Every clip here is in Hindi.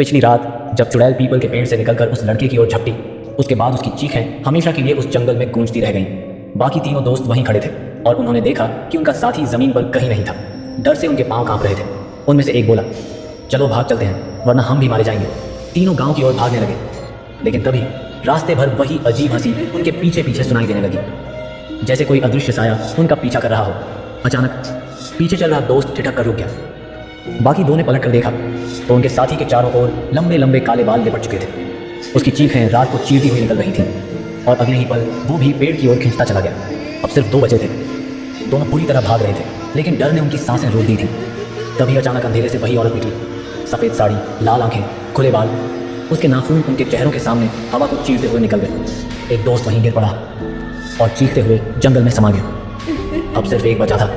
पिछली रात जब चुड़ैल पीपल के पेड़ से निकलकर उस लड़के की ओर झपटी, उसके बाद उसकी चीखें हमेशा के लिए उस जंगल में गूंजती रह गईं। बाकी तीनों दोस्त वहीं खड़े थे और उन्होंने देखा कि उनका साथी जमीन पर कहीं नहीं था। डर से उनके पांव कांप रहे थे। उनमें से एक बोला, चलो भाग चलते हैं वरना हम भी मारे जाएंगे। तीनों गांव की ओर भागने लगे, लेकिन तभी रास्ते भर वही अजीब हंसी उनके पीछे पीछे सुनाई देने लगी, जैसे कोई अदृश्य साया उनका पीछा कर रहा हो। अचानक पीछे चल रहा दोस्त ठिठक कर रुक गया। बाकी दो ने पलट कर देखा तो उनके साथी के चारों ओर लंबे लंबे काले बाल लिपट चुके थे। उसकी चीखें रात को चीरती हुई निकल रही थीं और अगले ही पल वो भी पेड़ की ओर खिंचता चला गया। अब सिर्फ 2 बचे थे। दोनों पूरी तरह भाग रहे थे, लेकिन डर ने उनकी सांसें रोक दी थी। तभी अचानक अंधेरे से वही औरत निकली, सफ़ेद साड़ी, लाल आंखें, खुले बाल। उसके नाखून उनके चेहरों के सामने हवा को चीरते हुए निकल गए। एक दोस्त वहीं गिर पड़ा और चीखते हुए जंगल में समा गया। अब सिर्फ एक बचा था।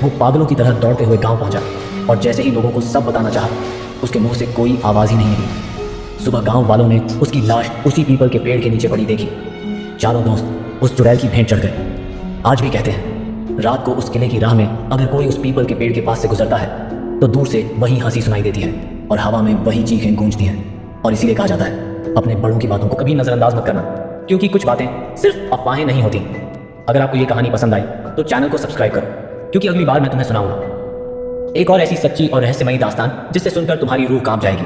वो पागलों की तरह दौड़ते हुए गांव पहुंचा और जैसे ही लोगों को सब बताना चाहा, उसके मुंह से कोई आवाज़ ही नहीं निकली। सुबह गांव वालों ने उसकी लाश उसी पीपल के पेड़ के नीचे पड़ी देखी। चारों दोस्त उस चुड़ैल की भेंट चढ़ गए। आज भी कहते हैं, रात को उस किले की राह में अगर कोई उस पीपल के पेड़ के पास से गुजरता है तो दूर से वही हंसी सुनाई देती है और हवा में वही चीखें गूंजती हैं। और इसीलिए कहा जाता है, अपने बड़ों की बातों को कभी नज़रअंदाज मत करना, क्योंकि कुछ बातें सिर्फ अफवाहें नहीं होती। अगर आपको ये कहानी पसंद आई तो चैनल को सब्सक्राइब करो, क्योंकि अगली बार मैं तुम्हें सुनाऊंगा एक और ऐसी सच्ची और रहस्यमयी दास्तान जिससे सुनकर तुम्हारी रूह कांप जाएगी।